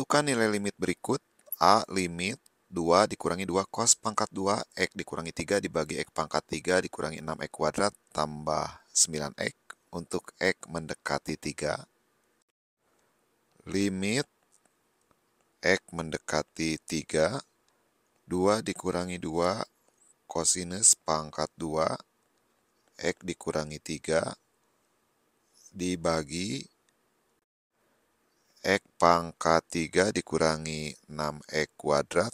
Tentukan nilai limit berikut. A. Limit 2 dikurangi 2 cos pangkat 2 X dikurangi 3 dibagi X pangkat 3 dikurangi 6X kuadrat tambah 9X untuk X mendekati 3. Limit X mendekati 3, 2 dikurangi 2 kosinus pangkat 2 X dikurangi 3 dibagi X pangkat 3 dikurangi 6X kuadrat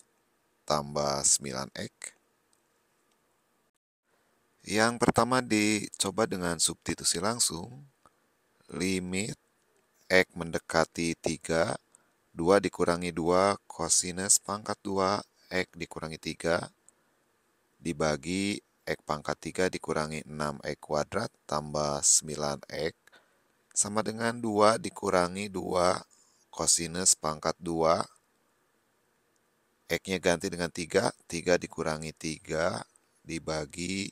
tambah 9X. Yang pertama dicoba dengan substitusi langsung. Limit X mendekati 3, 2 dikurangi 2 kosinus pangkat 2 X dikurangi 3 dibagi X pangkat 3 dikurangi 6X kuadrat tambah 9X sama dengan 2 dikurangi 2 kosinus pangkat 2, X-nya ganti dengan 3, 3 dikurangi 3 dibagi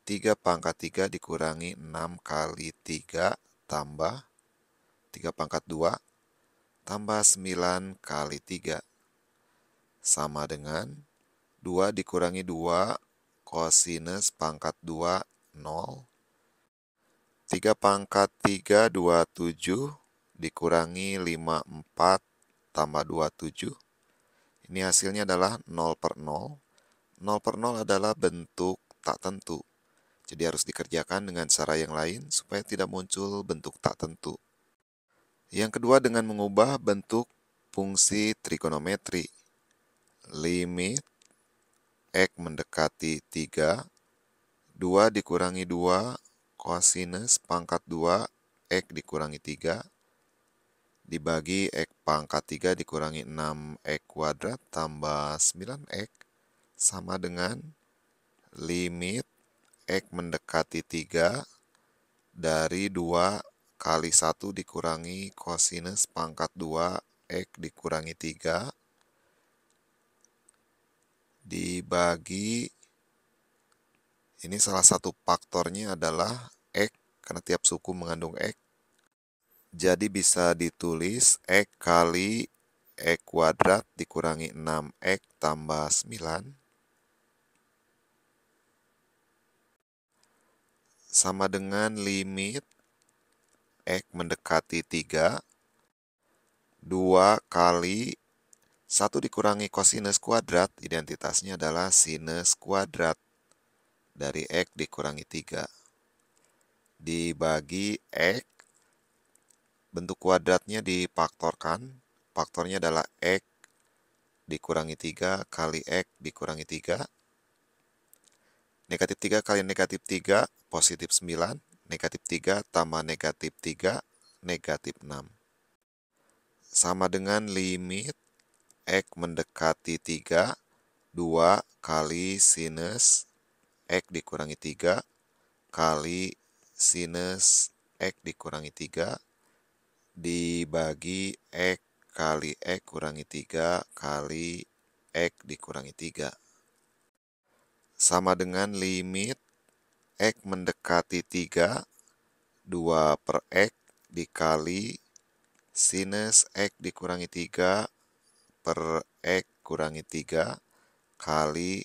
3 pangkat 3 dikurangi 6 kali 3 tambah 3 pangkat 2 tambah 9 kali 3 sama dengan 2 dikurangi 2 kosinus pangkat 2, 0. 3 pangkat 3, 27 dikurangi 54 tambah 27. Ini hasilnya adalah 0 per 0. 0 per 0 adalah bentuk tak tentu. Jadi harus dikerjakan dengan cara yang lain supaya tidak muncul bentuk tak tentu. Yang kedua dengan mengubah bentuk fungsi trigonometri. Limit X mendekati 3, 2 dikurangi 2 kosinus pangkat 2 X dikurangi 3 dibagi X pangkat 3 dikurangi 6X kuadrat tambah 9X sama dengan limit X mendekati 3 dari 2 kali 1 dikurangi kosinus pangkat 2 X dikurangi 3 dibagi, ini salah satu faktornya adalah X karena tiap suku mengandung X. Jadi bisa ditulis X kali X kuadrat dikurangi 6X tambah 9 sama dengan limit X mendekati 3, 2 kali 1 dikurangi kosinus kuadrat, identitasnya adalah sinus kuadrat dari X dikurangi 3 dibagi X. Bentuk kuadratnya difaktorkan, faktornya adalah X dikurangi 3 kali X dikurangi 3. Negatif 3 kali negatif 3, positif 9. Negatif 3 tambah negatif 3, negatif 6. Sama dengan limit X mendekati 3, 2 kali sinus X dikurangi 3 kali sinus X dikurangi 3 dibagi X kali X kurangi 3 kali X dikurangi 3. Sama dengan limit X mendekati 3, 2 per X dikali sinus X dikurangi 3 per X kurangi 3 kali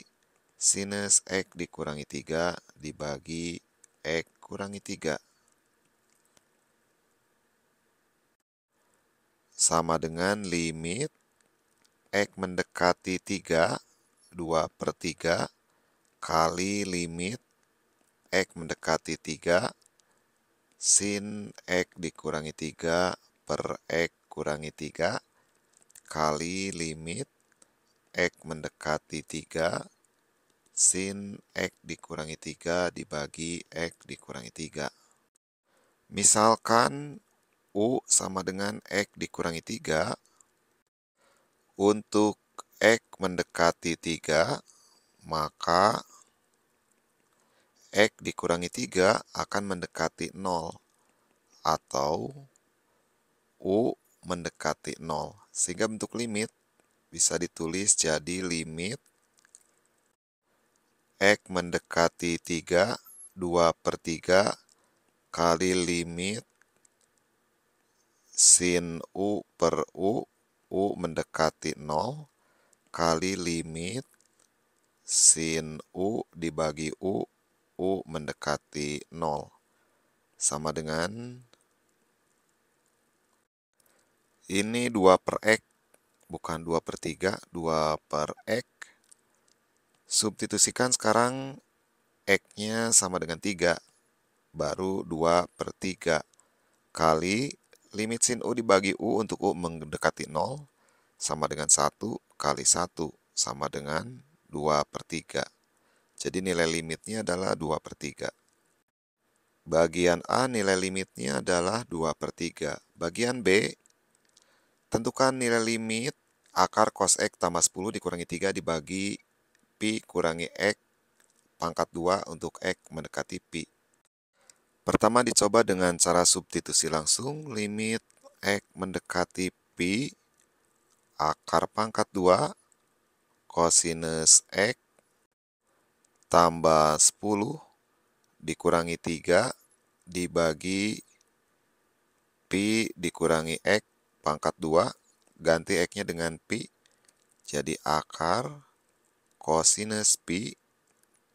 sinus X dikurangi 3 dibagi X kurangi 3. Sama dengan limit X mendekati 3, 2 per 3 kali limit X mendekati 3 sin X dikurangi 3 per X kurangi 3 kali limit X mendekati 3 sin X dikurangi 3 dibagi X dikurangi 3. Misalkan U sama dengan X dikurangi 3. Untuk X mendekati 3, maka X dikurangi 3 akan mendekati 0 atau U mendekati 0. Sehingga bentuk limit bisa ditulis jadi limit X mendekati 3, 2 per 3 kali limit sin U per U mendekati 0 kali limit sin U dibagi U mendekati 0. Sama dengan ini 2 per X, bukan 2 per 3, 2 per X. Substitusikan sekarang X-nya sama dengan 3, baru 2 per 3 kali limit sin U dibagi U untuk U mendekati 0 sama dengan 1 kali 1 sama dengan 2 per 3. Jadi nilai limitnya adalah 2 per 3. Bagian A nilai limitnya adalah 2 per 3. Bagian B, tentukan nilai limit akar cos X tambah 10 dikurangi 3 dibagi pi kurangi X pangkat 2 untuk X mendekati pi. Pertama dicoba dengan cara substitusi langsung. Limit X mendekati pi akar pangkat 2 kosinus X tambah 10 dikurangi 3 dibagi pi dikurangi X pangkat 2, ganti X-nya dengan pi, jadi akar kosinus pi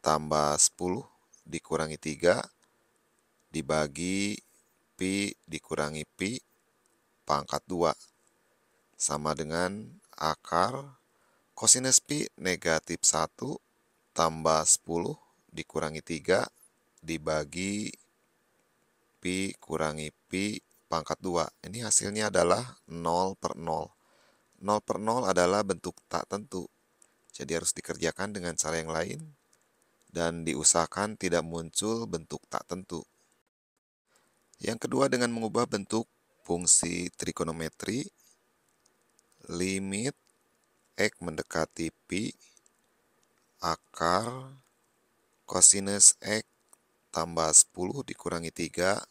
tambah 10 dikurangi 3 dibagi pi dikurangi pi pangkat 2 sama dengan akar kosinus pi negatif 1 tambah 10 dikurangi 3 dibagi pi kurangi pi pangkat 2. Ini hasilnya adalah 0 per 0. 0 per 0 adalah bentuk tak tentu. Jadi harus dikerjakan dengan cara yang lain dan diusahakan tidak muncul bentuk tak tentu. Yang kedua dengan mengubah bentuk fungsi trigonometri, limit X mendekati pi akar kosinus X tambah 10 dikurangi 3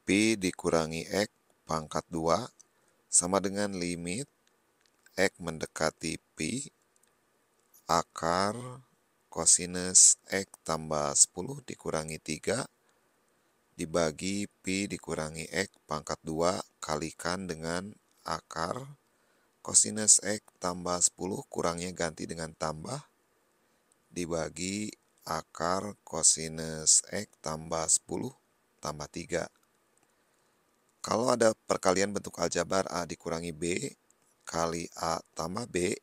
pi dikurangi X pangkat 2 sama dengan limit X mendekati pi akar kosinus X tambah 10 dikurangi 3 dibagi pi dikurangi X pangkat 2 kalikan dengan akar kosinus X tambah 10 kurangnya ganti dengan tambah dibagi akar kosinus X tambah 10 tambah 3. Kalau ada perkalian bentuk aljabar A dikurangi B kali A tambah B,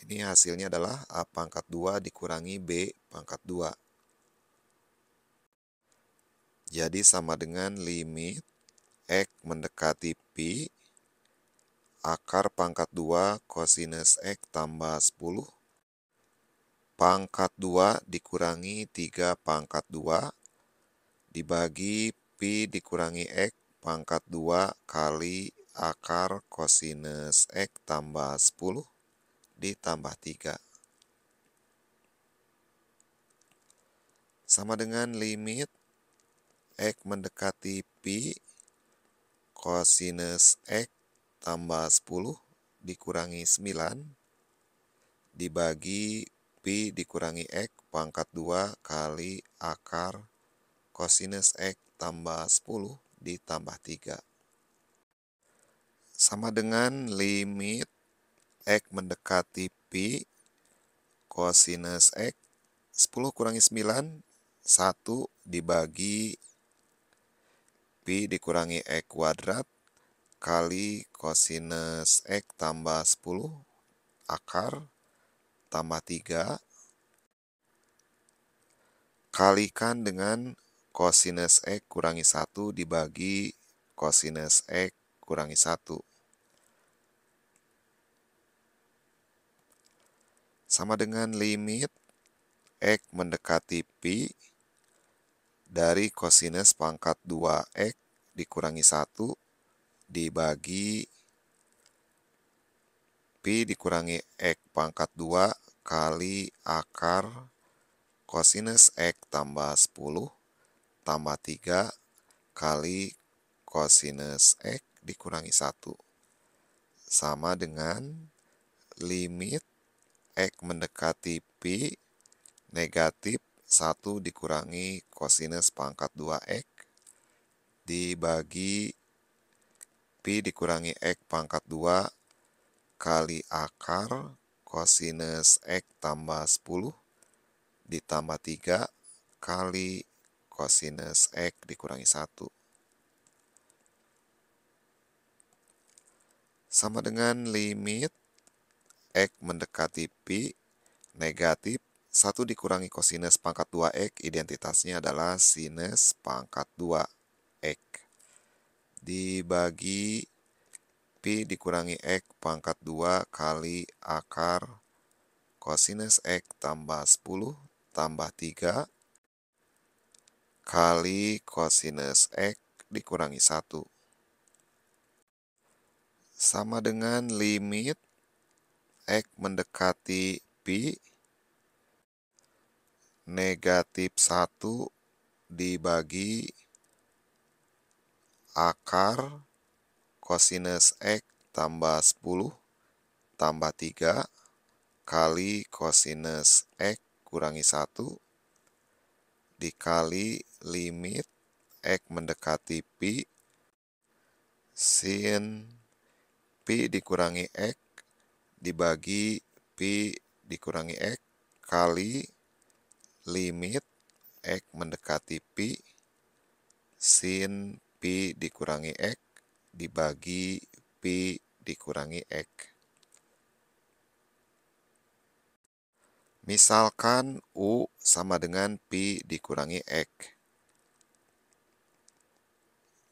ini hasilnya adalah A pangkat 2 dikurangi B pangkat 2. Jadi sama dengan limit X mendekati pi akar pangkat 2 kosinus X tambah 10 pangkat 2 dikurangi 3 pangkat 2 dibagi pi dikurangi X pangkat 2 kali akar kosinus X tambah 10 ditambah 3. Sama dengan limit X mendekati pi kosinus X tambah 10 dikurangi 9 dibagi pi dikurangi X pangkat 2 kali akar kosinus X tambah 10 ditambah 3. Sama dengan limit X mendekati pi kosinus X 10 kurangi 9 1 dibagi pi dikurangi X kuadrat kali kosinus X tambah 10 akar tambah 3 kalikan dengan kosinus X kurangi 1 dibagi kosinus X kurangi 1. Sama dengan limit X mendekati pi dari kosinus pangkat 2X dikurangi 1 dibagi pi dikurangi X pangkat 2 kali akar kosinus X tambah 10 tambah 3 kali kosinus X dikurangi 1. Sama dengan limit X mendekati pi negatif 1 dikurangi kosinus pangkat 2X dibagi Pi dikurangi X pangkat 2 kali akar kosinus X tambah 10 ditambah 3 kali kosinus X dikurangi 1. Sama dengan limit X mendekati Pi negatif 1 dikurangi kosinus pangkat 2X, identitasnya adalah sinus pangkat 2X. Dibagi Pi dikurangi X pangkat 2 kali akar kosinus X tambah 10 tambah 3 kali kosinus X dikurangi 1. Sama dengan limit X mendekati Pi negatif 1 dibagi akar kosinus X tambah 10 tambah 3 kali kosinus X kurangi 1 dikali limit X mendekati Pi sin Pi dikurangi X dibagi Pi dikurangi X kali limit X mendekati Pi sin Pi dikurangi X dibagi Pi dikurangi X. Misalkan U sama dengan Pi dikurangi X.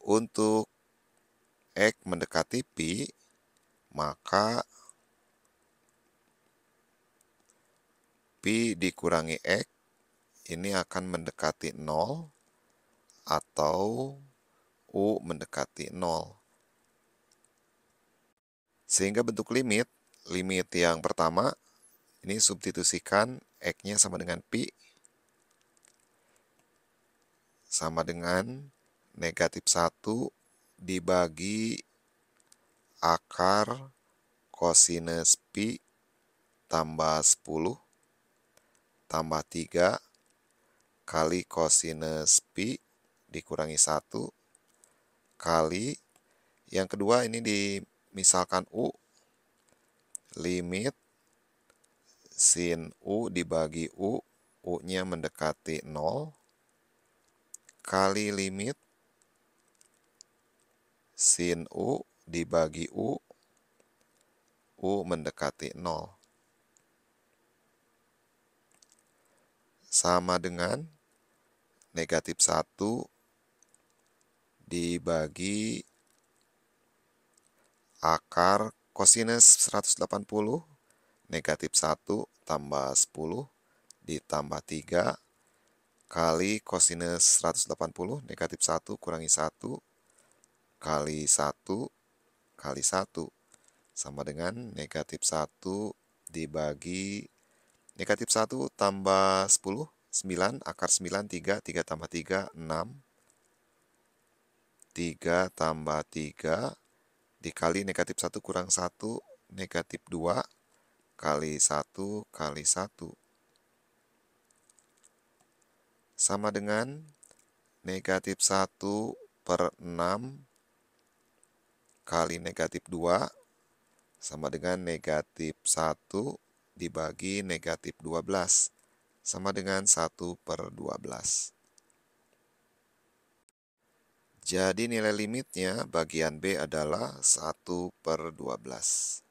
Untuk X mendekati Pi, maka Pi dikurangi X ini akan mendekati 0 atau U mendekati 0. Sehingga bentuk limit yang pertama, ini substitusikan X-nya sama dengan Pi, sama dengan negatif 1 dibagi akar kosinus Pi tambah 10 tambah 3 kali kosinus Pi dikurangi 1 kali, yang kedua ini dimisalkan U, limit sin U dibagi U, U-nya mendekati 0, kali limit sin U dibagi U mendekati 0. Sama dengan negatif 1 dibagi akar kosinus 180 negatif 1 tambah 10 ditambah 3 kali kosinus 180 negatif 1 kurangi 1 kali 1 kali 1 sama dengan negatif 1 dibagi negatif 1 tambah 10 9 akar 9 3 tambah 3 6 3 tambah 3 dikali negatif 1 kurang 1 negatif 2 kali 1 kali 1 sama dengan negatif 1 per 6 kali negatif 2 sama dengan negatif 1 dibagi negatif 12 sama dengan 1 per 12. Jadi nilai limitnya bagian B adalah 1 per 12.